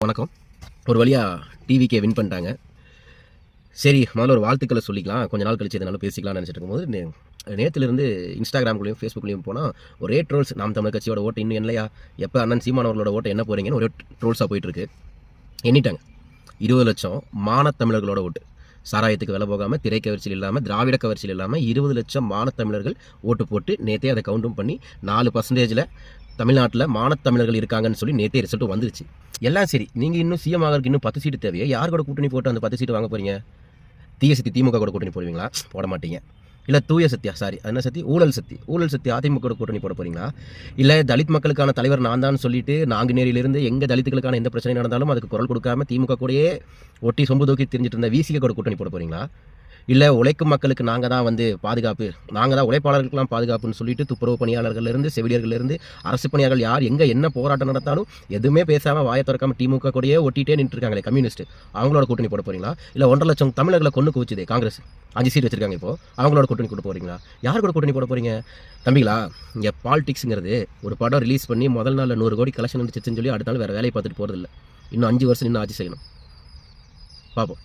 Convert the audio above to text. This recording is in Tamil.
வணக்கம். ஒரு வழியாக டிவிக்கே வின் பண்ணிட்டாங்க. சரி, முதல்ல ஒரு வாழ்த்துக்களை சொல்லிக்கலாம். கொஞ்ச நாள் கழிச்சு இதனால பேசிக்கலாம்னு நினச்சிட்டு இருக்கும்போது நேற்றுலேருந்து இன்ஸ்டாகிராம்குள்ளேயும் ஃபேஸ்புக்லேயும் போனால் ஒரே ட்ரோல்ஸ். நாம் தமிழர் கட்சியோட ஓட்டு இன்னும் இல்லையா, எப்போ அண்ணன் சீமானவர்களோட ஓட்டை என்ன போகிறீங்கன்னு ஒரே ட்ரோல்ஸாக போயிட்டுருக்கு. எண்ணிட்டாங்க 20 லட்சம் மானத்தமிழர்களோட ஓட்டு. சாராயத்துக்கு விலை போகாமல், திரை கவர்ச்சியில் இல்லாமல், திராவிட கவர்ச்சியில் இல்லாமல் 20 லட்சம் மானத்தமிழர்கள் ஓட்டு போட்டு நேற்றே அதை கவுண்டும் பண்ணி 4% தமிழ்நாட்டில் மானத்தமிழர்கள் இருக்காங்கன்னு சொல்லி நேற்றே ரிசல்ட்டும் வந்துருச்சு. எல்லாம் சரி, நீங்கள் இன்னும் சிஎம் ஆகிறதுக்கு இன்னும் 10 சீட்டு தேவையா? யார் கூட கூட்டணி போட்டு அந்த 10 சீட்டு வாங்க போகிறீங்க? தீய சக்தி திமுக கூட கூட்டணி போடுவீங்களா? போட மாட்டீங்க. இல்லை தூய சக்தியா, சாரி அது என்ன சக்தி, ஊழல் சக்தி அதிமுக கூட கூட்டணி போட போகிறீங்களா? இல்லை தலித் மக்களுக்கான தலைவர் நான் தான் சொல்லிட்டு நாங்குநேரியிலிருந்து எங்கள் தலித்துகளுக்கான எந்த பிரச்சனை நடந்தாலும் அதுக்கு குரல் கொடுக்காம திமுக கூடயே ஒட்டி சொம்பு தூக்கி தெரிஞ்சிட்டு இருந்த விசிக கூட கூட்டணி போட போகிறீங்களா? இல்லை உழைக்கும் மக்களுக்கு நாங்கள் தான் பாதுகாப்பு, நாங்கள் தான் உழைப்பாளர்களுக்கெல்லாம் பாதுகாப்புன்னு சொல்லிட்டு துப்புரவு பணியாளர்கள்லேருந்து செவிலியர்கள்லேருந்து அரசு பணியாளர்கள் யார் எங்கே என்ன போராட்டம் நடத்தாலும் எதுவுமே பேசாமல் வாயை திறக்காமல் திமுக கூடயே ஒட்டிகிட்டே நின்றுருக்காங்களே கம்யூனிஸ்ட், அவங்களோட கூட்டணி போட போகிறீங்களா? இல்லை 1.5 லட்சம் தமிழர்களை கொண்டு குவிச்சுதே காங்கிரஸ் 5 சீட் வச்சிருக்காங்க, இப்போ அவங்களோட கூட்டணி கூட போகிறீங்களா? யார் கூட கூட்டணி போட போகிறீங்க? தம்பிங்களா, இங்கே பாலிடிக்ஸுங்கிறது ஒரு படம் ரிலீஸ் பண்ணி முதல் நாளில் 100 கோடி கலெக்ஷன் வந்துச்சுன்னு சொல்லி அடுத்த நாள் வேறு வேலையை பார்த்துட்டு போகிறதில்ல. இன்னும் 5 வருஷம் இன்னும் ஆட்சி செய்யணும். பார்ப்போம்.